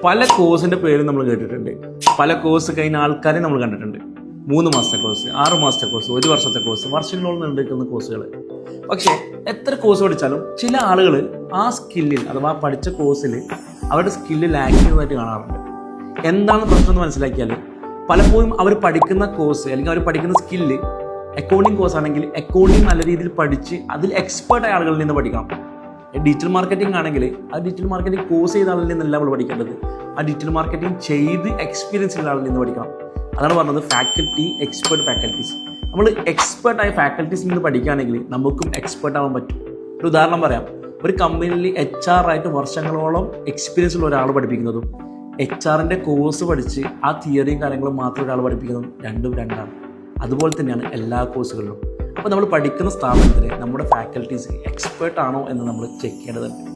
പല കോഴ്സിൻ്റെ പേര് നമ്മൾ കേട്ടിട്ടുണ്ട്, പല കോഴ്സ് കഴിഞ്ഞ ആൾക്കാരെ നമ്മൾ കണ്ടിട്ടുണ്ട്. 3 മാസത്തെ കോഴ്സ്, 6 മാസത്തെ കോഴ്സ്, 1 വർഷത്തെ കോഴ്സ്, വർഷങ്ങളോളം നീണ്ടുനിൽക്കുന്ന കോഴ്സുകൾ. പക്ഷേ എത്ര കോഴ്സ് പഠിച്ചാലും ചില ആളുകൾ ആ സ്കില്ലിൽ അഥവാ പഠിച്ച കോഴ്സിൽ അവരുടെ സ്കില്ല് ലാക്ക് ചെയ്യുന്നതായിട്ട് കാണാറുണ്ട്. എന്താണ് പ്രശ്നം എന്ന് മനസ്സിലാക്കിയാൽ പലപ്പോഴും അവർ പഠിക്കുന്ന കോഴ്സ് അല്ലെങ്കിൽ അവർ പഠിക്കുന്ന സ്കില്ല് അക്കൗണ്ടിങ് കോഴ്സ് ആണെങ്കിൽ അക്കൗണ്ടിങ് നല്ല രീതിയിൽ പഠിച്ച് അതിൽ എക്സ്പേർട്ടായ ആളുകളിൽ നിന്ന് പഠിക്കണം. ഡിജിറ്റൽ മാർക്കറ്റിംഗ് ആണെങ്കിൽ ആ ഡിജിറ്റൽ മാർക്കറ്റിംഗ് കോഴ്സ് ചെയ്ത ആളിൽ നിന്നല്ല നമ്മൾ പഠിക്കേണ്ടത്, ആ ഡിജിറ്റൽ മാർക്കറ്റിംഗ് ചെയ്ത് എക്സ്പീരിയൻസ് ഉള്ള ആളിൽ നിന്ന് പഠിക്കണം. അതാണ് പറഞ്ഞത് ഫാക്കൽറ്റി, എക്സ്പേർട്ട് ഫാക്കൽറ്റീസ്. നമ്മൾ എക്സ്പേർട്ടായ ഫാക്കൽറ്റീസിൽ നിന്ന് പഠിക്കുകയാണെങ്കിൽ നമുക്കും എക്സ്പേർട്ട് ആവാൻ പറ്റും. ഒരു ഉദാഹരണം പറയാം, ഒരു കമ്പനിയിൽ HR ആയിട്ട് വർഷങ്ങളോളം എക്സ്പീരിയൻസ് ഉള്ള ഒരാൾ പഠിപ്പിക്കുന്നതും HR കോഴ്സ് പഠിച്ച് ആ തിയറിയും കാര്യങ്ങളും മാത്രം ഒരാൾ പഠിപ്പിക്കുന്നതും രണ്ടും രണ്ടാണ്. അതുപോലെ തന്നെയാണ് എല്ലാ കോഴ്സുകളിലും. അപ്പോൾ നമ്മൾ പഠിക്കുന്ന സ്ഥാപനത്തിൽ നമ്മുടെ ഫാക്കൽറ്റീസ് എക്സ്പേർട്ട് ആണോ എന്ന് നമ്മൾ ചെക്ക് ചെയ്യേണ്ടതുണ്ട്.